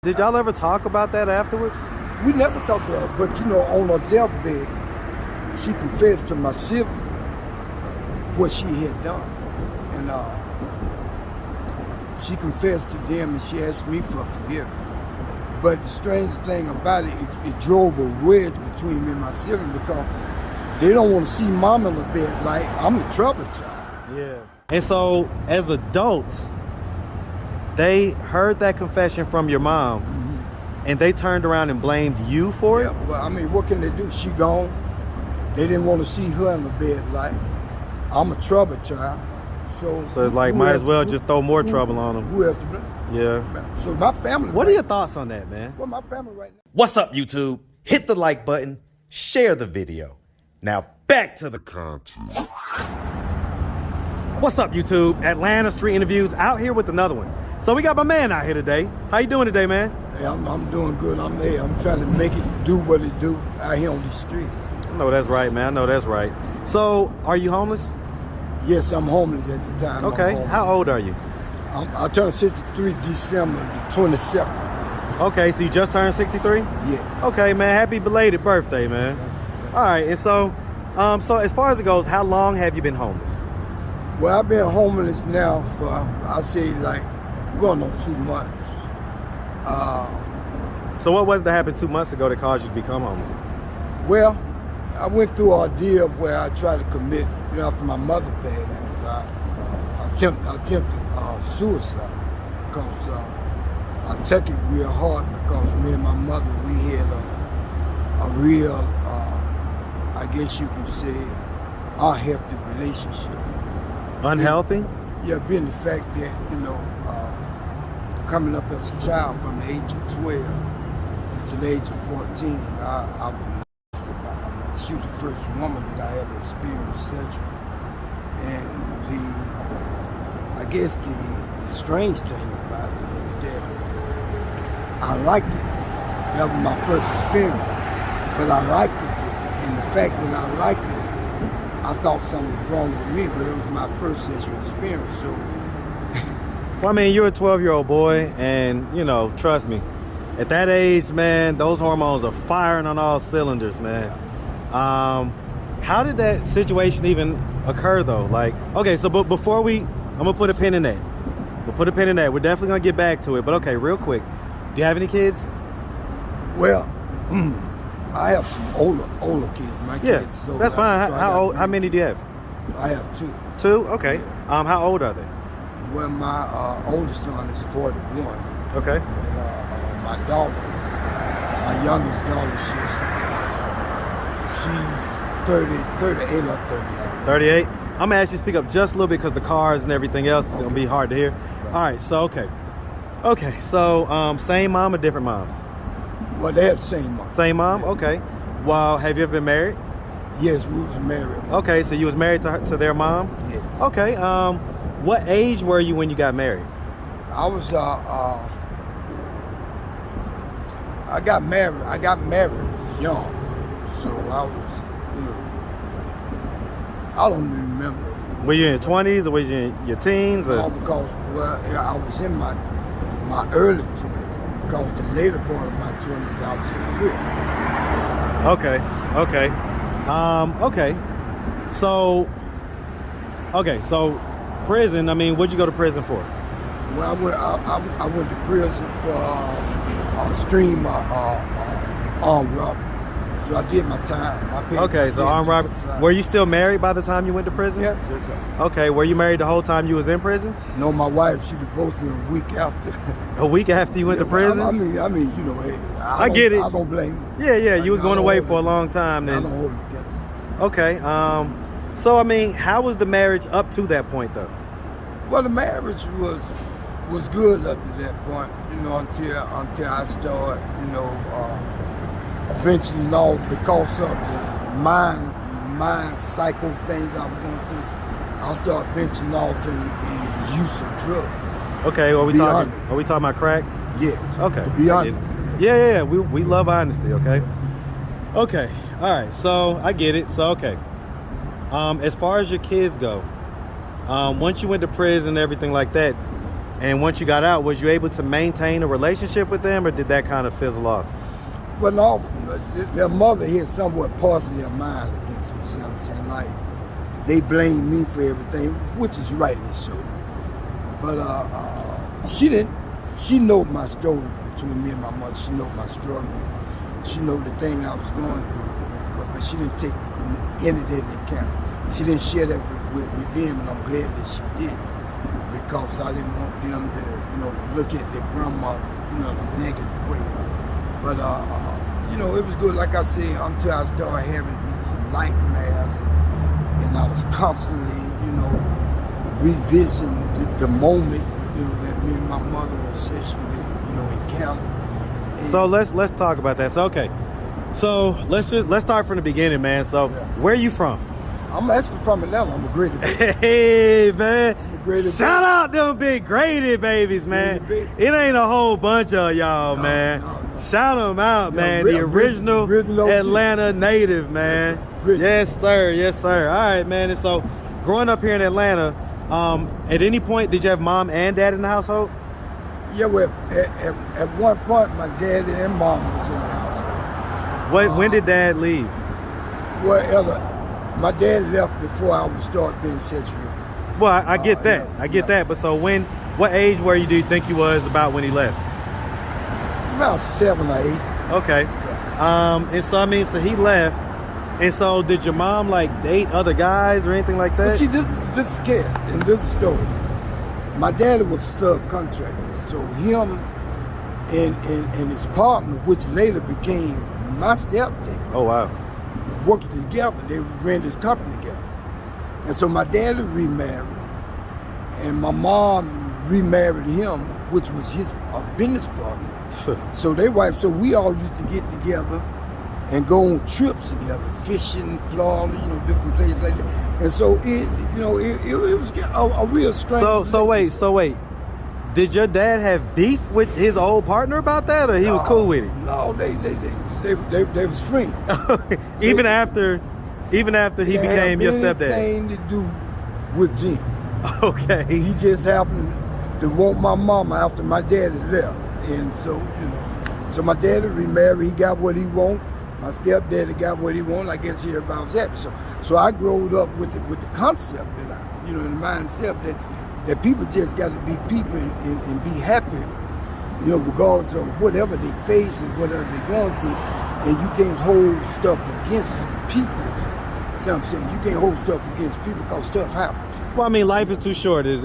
Did y'all ever talk about that afterwards? We never talked to her, but you know, on her deathbed, she confessed to my sibling what she had done. And she confessed to them and she asked me for forgiveness. But the strange thing about it, it drove a wedge between me and my sibling because they don't want to see mom in the bed like I'm the trouble child. Yeah. And so, as adults, they heard that confession from your mom, and they turned around and blamed you for it? Yeah, well, I mean, what can they do? She gone. They didn't want to see her in the bed like I'm a trouble child. So it's like, might as well just throw more trouble on them. Who else to blame? Yeah. So my family. What are your thoughts on that, man? Well, my family right now. What's up, YouTube? Hit the like button, share the video. Now back to the content. What's up, YouTube? Atlanta Street Interviews out here with another one. So we got my man out here today. How you doing today, man? Hey, I'm doing good. I'm trying to make it do what it do out here on these streets. I know that's right, man. I know that's right. So, are you homeless? Yes, I'm homeless at the time. Okay. How old are you? I turned 63 December the 22nd. Okay, so you just turned 63? Yeah. Okay, man. Happy belated birthday, man. All right, and so as far as it goes, how long have you been homeless? Well, I've been homeless now for, I say, like, going on 2 months. So what was to happen 2 months ago that caused you to become homeless? Well, I went through an ordeal where I tried to commit, after my mother passed, I attempted suicide because I took it real hard because me and my mother, we had a real, I guess you could say, unhealthy relationship. Unhealthy? Yeah, being the fact that, coming up as a child from the age of 12 to the age of 14, I was about, she was the first woman that I ever experienced sexual. And I guess the strange thing about it is that I liked it. That was my first experience, but I liked it. And the fact that I liked it, I thought something was wrong with me, but it was my first sexual experience, so. Well, I mean, you're a 12-year-old boy, and, trust me, at that age, man, those hormones are firing on all cylinders, man. How did that situation even occur, though? Like, okay, so but before I'm gonna put a pin in that. We'll put a pin in that. We're definitely gonna get back to it, but okay, real quick. Do you have any kids? Well, I have some older kids. My kids. Yeah, that's fine. How many do you have? I have two. Two? Okay. Yeah. How old are they? Well, my oldest son is 41. Okay. And my daughter, my youngest daughter, she's 38 or 39. 38? I'm gonna ask you to speak up just a little bit because the cars and everything else is gonna be hard to hear. Right. All right, so okay, so same mom or different moms? Well, they had the same mom. Same mom? Yeah. Okay. Well, have you ever been married? Yes, we was married. Okay, so you was married to their mom? Yes. Okay. What age were you when you got married? I was I got married young, so I was. I don't even remember. Were you in your 20s or was you in your teens? Or? No, because I was in my early 20s. Because the later part of my 20s, I was in prison. Okay. So prison. I mean, what'd you go to prison for? Well, I went to prison for extreme armed robbery. So I did my time. Okay, so armed robbery. Were you still married by the time you went to prison? Yeah, yes, sir. Okay, were you married the whole time you was in prison? No, my wife, she divorced me a week after. A week after you went to prison? I mean, hey, I get it. I don't blame you. Yeah, you was going away for a long time then. I don't hold it against you. Okay, so I mean, how was the marriage up to that point though? Well, the marriage was good up to that point, until I started, venturing off because of the mind cycle things I was going through. I started venturing off in the use of drugs. Okay, are we talking about crack? Yes. Okay. To be honest. Yeah. We love honesty, okay? Okay. All right. So I get it. So okay. As far as your kids go, once you went to prison and everything like that, And once you got out, was you able to maintain a relationship with them, or did that kind of fizzle off? Well, no, their mother had somewhat poisoned their mind against me. See what I'm saying? Like, they blame me for everything, which is rightly so. But she know my story between me and my mother. She know my struggle. She know the thing I was going through, but she didn't take any of that into account. She didn't share that with them, and I'm glad that she did, because I didn't want them to, look at their grandmother, in a negative way. But it was good, like I said, until I started having these nightmares, and I was constantly, revisiting the moment, that me and my mother were sexually, encountered. So let's talk about that. So okay, so let's start from the beginning, man. So where are you from? I'm actually from Atlanta. I'm a Grady baby. Hey man, Grady shout out them big Grady babies, man. It ain't a whole bunch of y'all, man. No. Shout them out, man. The original Atlanta native, man. Yes, sir. Yes, sir. All right, man. And so, growing up here in Atlanta, at any point did you have mom and dad in the household? Yeah, well, at one point, my dad and mom was in the house. When did dad leave? Well, my dad left before I would start being sexual. Well, I get that. I get that. But so what age do you think he was about when he left? About 7 or 8. Okay. And so, so he left. And so did your mom like date other guys or anything like that? Well, see, this is kid, and this is story. My daddy was a subcontractor, so him and his partner, which later became my stepdad. Oh wow. Worked together. They ran this company together. And so my daddy remarried, and my mom remarried him, which was his business partner. So we all used to get together and go on trips together, fishing, Florida, different places like that. And so it was a real strange. So wait. Did your dad have beef with his old partner about that, or he was cool with it? No, they was friends. even after he became your stepdad. Anything to do with them. Okay. He just happened to want my mama after my daddy left, and so my daddy remarried. He got what he wanted. My stepdaddy got what he wanted. I guess everybody was happy. So I growed up with the concept that the mindset that people just got to be people and be happy, regardless of whatever they face and whatever they're going through. And you can't hold stuff against people. See what I'm saying? You can't hold stuff against people because stuff happens. Well, life is too short is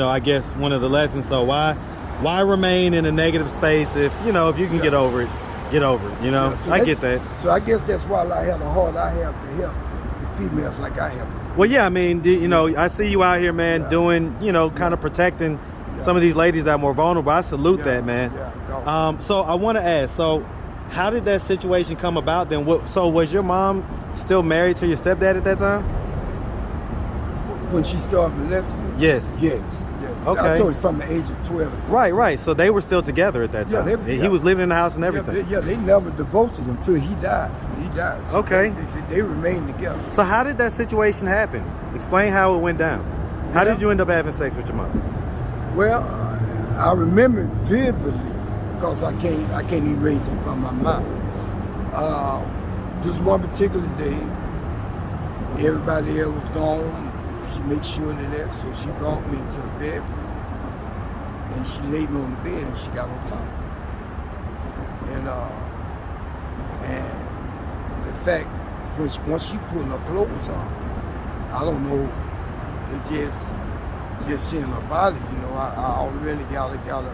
I guess one of the lessons. So why remain in a negative space if you can get over it, So I get that. So I guess that's why I have the heart I have to help the females like I have. Well, yeah, I see you out here, man, doing, kind of protecting some of these ladies that are more vulnerable. I salute that, man. So I want to ask, so how did that situation come about then? So was your mom still married to your stepdad at that time? When she started molesting me? Yes. Okay. I told you from the age of 12. Right. So they were still together at that time. He was living in the house and everything. They never divorced him until he died. So okay. They remained together. So how did that situation happen? Explain how it went down. How did you end up having sex with your mom? Well, I remember it vividly because I can't erase it from my mind. This one particular day, everybody else was gone. She made sure of that, so she brought me to the bed, and she laid me on the bed, and she got on top. And the fact, once she pulled her clothes on, I don't know, it just seeing her body, I already got a.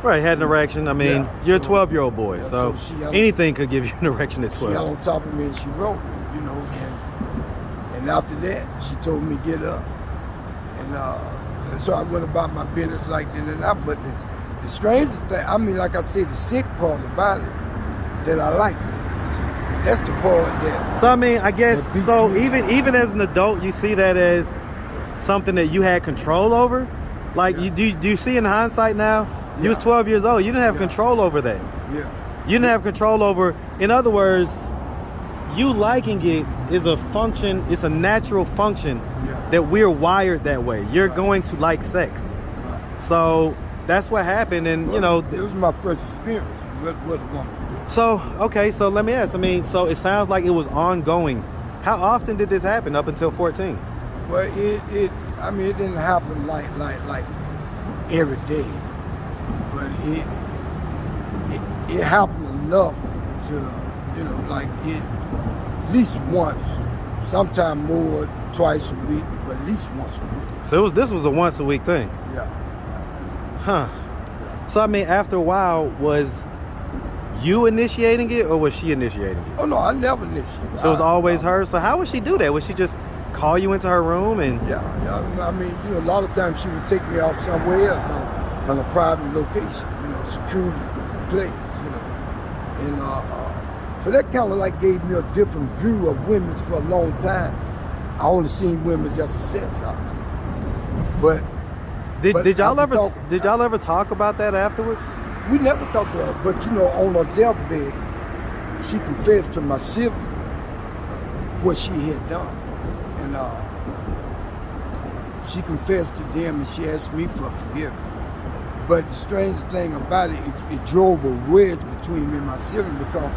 Right, had an erection. You're a 12-year-old boy, so anything could give you an erection at 12. She got on top of me and she wrote me, and after that, she told me to get up. And so I went about my business like that. But the strangest thing, like I said, the sick part about it, that I like it. See, that's the part that... So, I guess, so even as an adult, you see that as something that you had control over? Like, do you see in hindsight now? You was 12 years old. You didn't have control over that. Yeah. You didn't have control over... In other words, you liking it is a function, it's a natural function that we're wired that way. You're going to like sex. So that's what happened, and you know. It was my first experience with a woman. So okay, so let me ask. I mean, so it sounds like it was ongoing. How often did this happen up until 14? Well, I mean, it didn't happen like every day, but it happened enough to, you know, like it at least once, sometime more, twice a week, but at least once a week. So this was a once a week thing. Yeah. Huh. So I mean, after a while, was you initiating it or was she initiating it? Oh no, I never initiated. So it was always her. So how would she do that? Would she just call you into her room and? Yeah. I mean, you know, a lot of times she would take me out somewhere else on a private location, you know, security place, you know, and so that kind of like gave me a different view of women for a long time. I only seen women as a sex object, but did y'all ever talk about that afterwards? We never talked to her, but you know, on her deathbed, she confessed to my sibling what she had done, and she confessed to them, and she asked me for forgiveness. But the strangest thing about it drove a wedge between me and my sibling because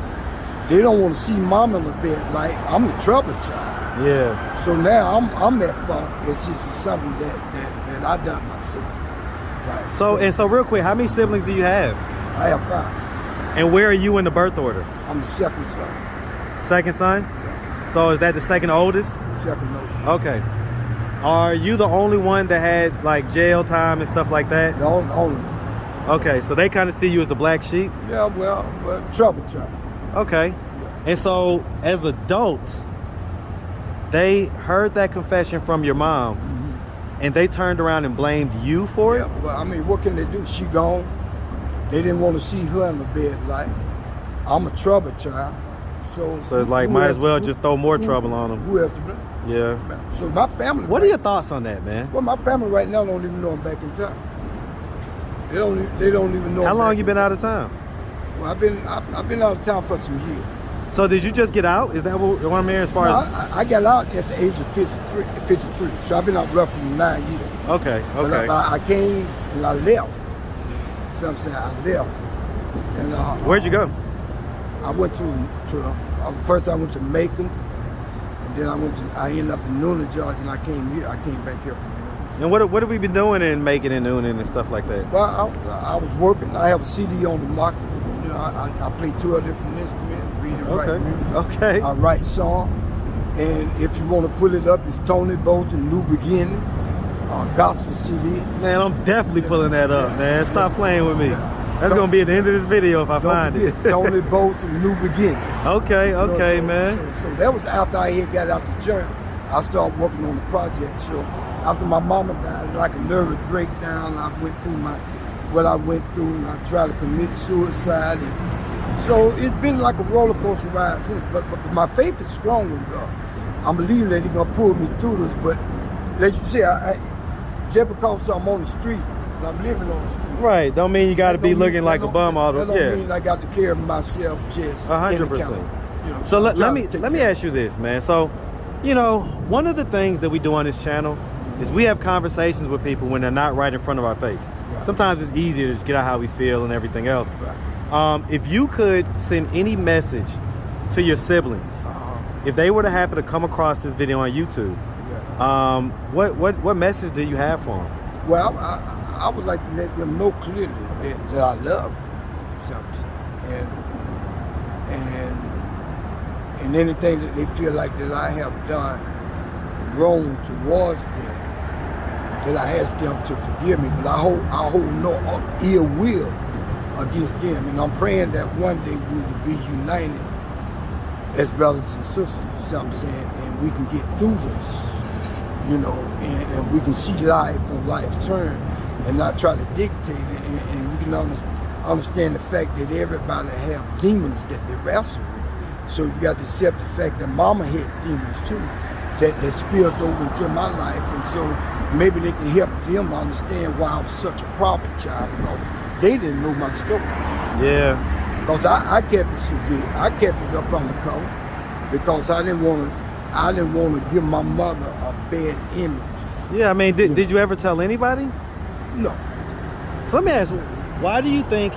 they don't want to see mom in the bed like I'm the trouble child. Yeah. So now I'm at fault. It's just something that I done myself. Right. So real quick, how many siblings do you have? I have 5. And where are you in the birth order? I'm the second son. Second son? Yeah. So is that the second oldest? Second oldest. Okay. Are you the only one that had like jail time and stuff like that? The only one. Okay, so they kind of see you as the black sheep? Yeah, well, trouble child. Okay. Yeah. And so as adults, they heard that confession from your mom, and they turned around and blamed you for it? Yeah, well, I mean, what can they do? She gone. They didn't want to see her in the bed like I'm a trouble child. So it's like, might as well just throw more trouble on them. Who else to blame? Yeah. So my family. What are your thoughts on that, man? Well, my family right now don't even know I'm back in town. They don't even know. How long you been out of town? Well, I've been out of town for some years. So did you just get out? Is that what I'm hearing as far as? I got out at the age of 53. So I've been out roughly 9 years. Okay. But I came and I left. So I'm saying I left. And where'd you go? I went to first I went to Macon, and then I ended up in Noonan, Georgia, and I came back here from Noonan. And what have we been doing in Macon and Noonan and stuff like that? Well, I was working. I have a CD on the market. You know, I play 12 different instruments, read and write music. Okay. I write songs, and if you want to pull it up, it's Tony Bolton, New Beginnings, gospel CD. Man, I'm definitely pulling that up, man. Stop playing with me. That's gonna be at the end of this video if I find it. Tony Bolton, New Beginning. Okay, You know, man. So that was after I had got out the journey. I started working on the project. So after my mama died, like a nervous breakdown, I went through what I went through, and I tried to commit suicide. And so it's been like a roller coaster ride since. But my faith is strong in God. I'm believing that He's gonna pull me through this. But let's just say, just because I'm on the street, and I'm living on the street. Right, don't mean you got to be looking like a bum all the time. That don't mean I got to care of myself just 100%. You know, so let me ask you this, man. So, you know, one of the things that we do on this channel is we have conversations with people when they're not right in front of our face. Right. Sometimes it's easier to just get out how we feel and everything else. Right. If you could send any message to your siblings, if they were to happen to come across this video on YouTube, what message do you have for them? Well, I would like to let them know clearly that I love them, and anything that they feel like that I have done wrong towards them, that I ask them to forgive me. But I hold no ill will against them, and I'm praying that one day we will be united as brothers and sisters. You know what I'm saying? And we can get through this, you know, and we can see life on life's turn, and not try to dictate it, and we can understand the fact that everybody have demons that they wrestle with. So you got to accept the fact that mama had demons too, that spilled over into my life, and so maybe they can help them understand why I was such a problem child, because they didn't know my story. Yeah. Because I kept it severe. I kept it up on the cover because I didn't want to give my mother a bad image. Yeah, I mean, did you ever tell anybody? No. So let me ask, why do you think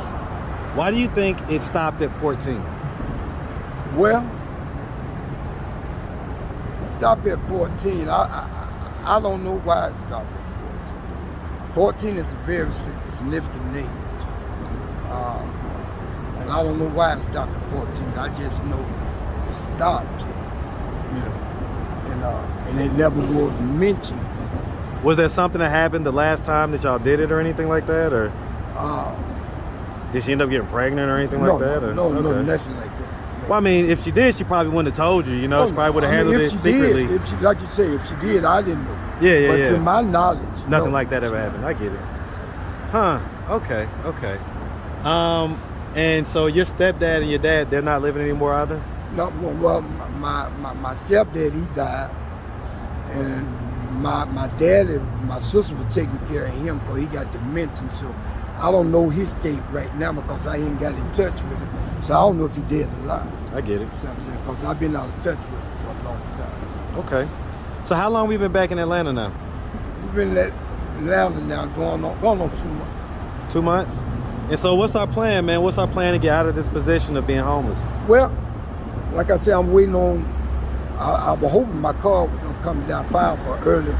it stopped at 14? Well, it stopped at 14. I don't know why it stopped at 14. 14 is a very significant age. And I don't know why it stopped at 14. I just know it stopped, you know, and it never was mentioned. Was there something that happened the last time that y'all did it or anything like that? Or did she end up getting pregnant or anything like that? Or? No, Okay. nothing like that. Well, I mean, if she did, she probably wouldn't have told you, you know? She probably would have handled it secretly. If she, like you say, if she did, I didn't know. Yeah, but to my knowledge, nothing no, like that ever happened. I get it. Huh, okay. And so your stepdad and your dad, they're not living anymore either? No, well, my stepdad, he died. And my dad and my sister were taking care of him because he got dementia. So I don't know his state right now because I ain't got in touch with him. So I don't know if he dead or alive. I get it. You know what I'm saying? Because I've been out of touch with him for a long time. Okay. So how long we been back in Atlanta now? We've been in Atlanta now going on 2 months. 2 months? And so what's our plan, man? What's our plan to get out of this position of being homeless? Well, like I said, I'm waiting on, I was hoping my car was gonna come down, file for early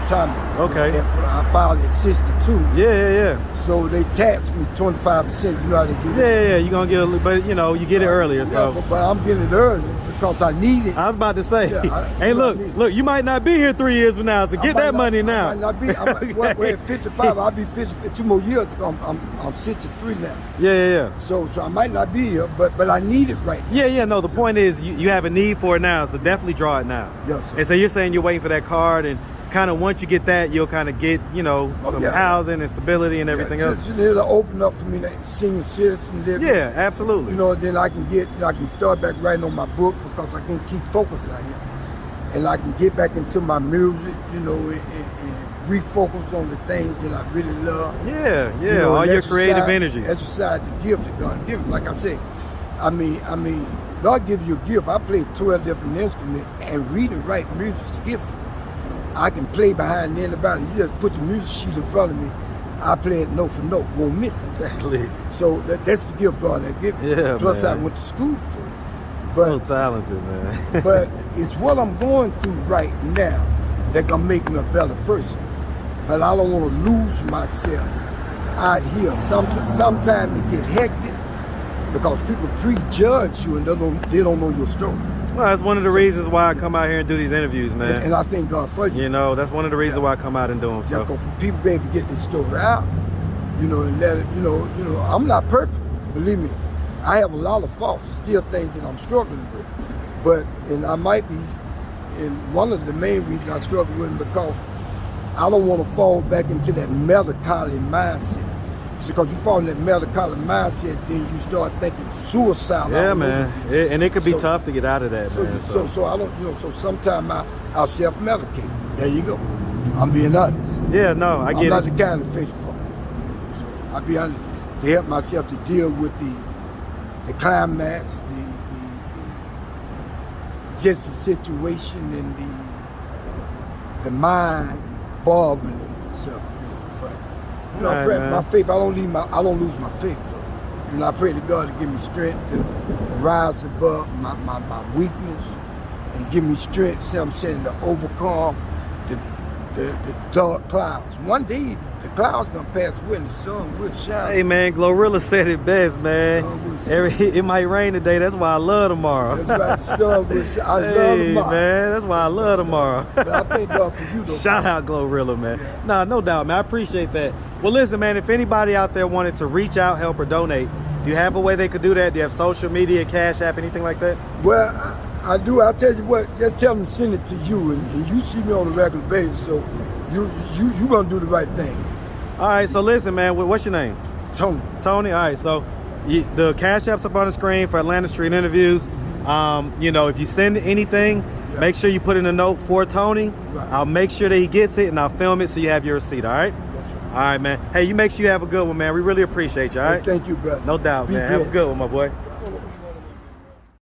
retirement. Okay. I filed at 62. Yeah. So they taxed me 25%. You know how they do that? Yeah, you're gonna get a little, but you know, you get it earlier, so. Yeah, but I'm getting it early because I need it. I was about to say, hey, look, you might not be here 3 years from now, so get that money now. I might not be. Well, at 55, I'll be 50 2 more years. I'm 63 now. Yeah. So I might not be here, but I need it right now. Yeah. No, the point is you have a need for it now, so definitely draw it now. Yes, sir. And so you're saying you're waiting for that card, and kind of once you get that, you'll kind of get, you know, some housing and stability and everything else. It'll open up for me that senior citizen living. Yeah, absolutely. You know, then I can start back writing on my book because I can keep focus out here. And I can get back into my music, you know, and refocus on the things that I really love. Yeah, you know, all your creative energy. Exercise the gift that God gives me. Like I said, I mean, God gives you a gift. I play 12 different instruments, and read and write music skillfully. I can play behind anybody. You just put the music sheet in front of me, I play it note for note, won't miss it. That's lit. So that's the gift God has given me. Yeah, Plus man. I went to school for it. So talented, man. But it's what I'm going through right now that gonna make me a better person. But I don't want to lose myself out here. Sometimes it get hectic because people prejudge you and they don't know your story. Well, that's one of the reasons why I come out here and do these interviews, man. And I thank God for you. You know, that's one of the reasons why I come out and do them. So. Yeah, for people be able to get this story out, you know, and let it, you know, I'm not perfect, believe me. I have a lot of faults. There's still things that I'm struggling with. And I might be, and one of the main reasons I struggle with it because I don't want to fall back into that melancholy mindset. It's because you fall in that melancholy mindset, then you start thinking suicide. Yeah, man. And it could be tough to get out of that, man. So I don't, so sometimes I'll self-medicate. There you go. I'm being honest. Yeah, no, I get it. I'm not the kind of faithful. So I'll be honest, to help myself to deal with the climax, just the situation and the mind boggling stuff. But I pray, my faith, I don't lose my faith. And I pray to God to give me strength to rise above my weakness and give me strength, see what I'm saying, to overcome the dark clouds. One day the clouds gonna pass away and the sun will shine. Hey man, Glorilla said it best, man. It might rain today, that's why I love tomorrow. That's right, the sun will shine. I love tomorrow. Man, that's why I love tomorrow. But I thank God for you though. Shout out Glorilla, man. Yeah. Nah, no doubt, man. I appreciate that. Well, listen, man, if anybody out there wanted to reach out, help, or donate, do you have a way they could do that? Do you have social media, Cash App, anything like that? Well, I do. I'll tell you what, just tell them to send it to you, and you see me on a regular basis, so you gonna do the right thing. All right, so listen, man, what's your name? Tony. Tony, all right, so the Cash App's up on the screen for Atlanta Street Interviews. You know, if you send anything, make sure you put in a note for Tony. Right. I'll make sure that he gets it, and I'll film it so you have your receipt, all right? All right, man. Hey, you make sure you have a good one, man. We really appreciate you, all right? Hey, thank you, brother. No doubt, man. Have a good one, my boy.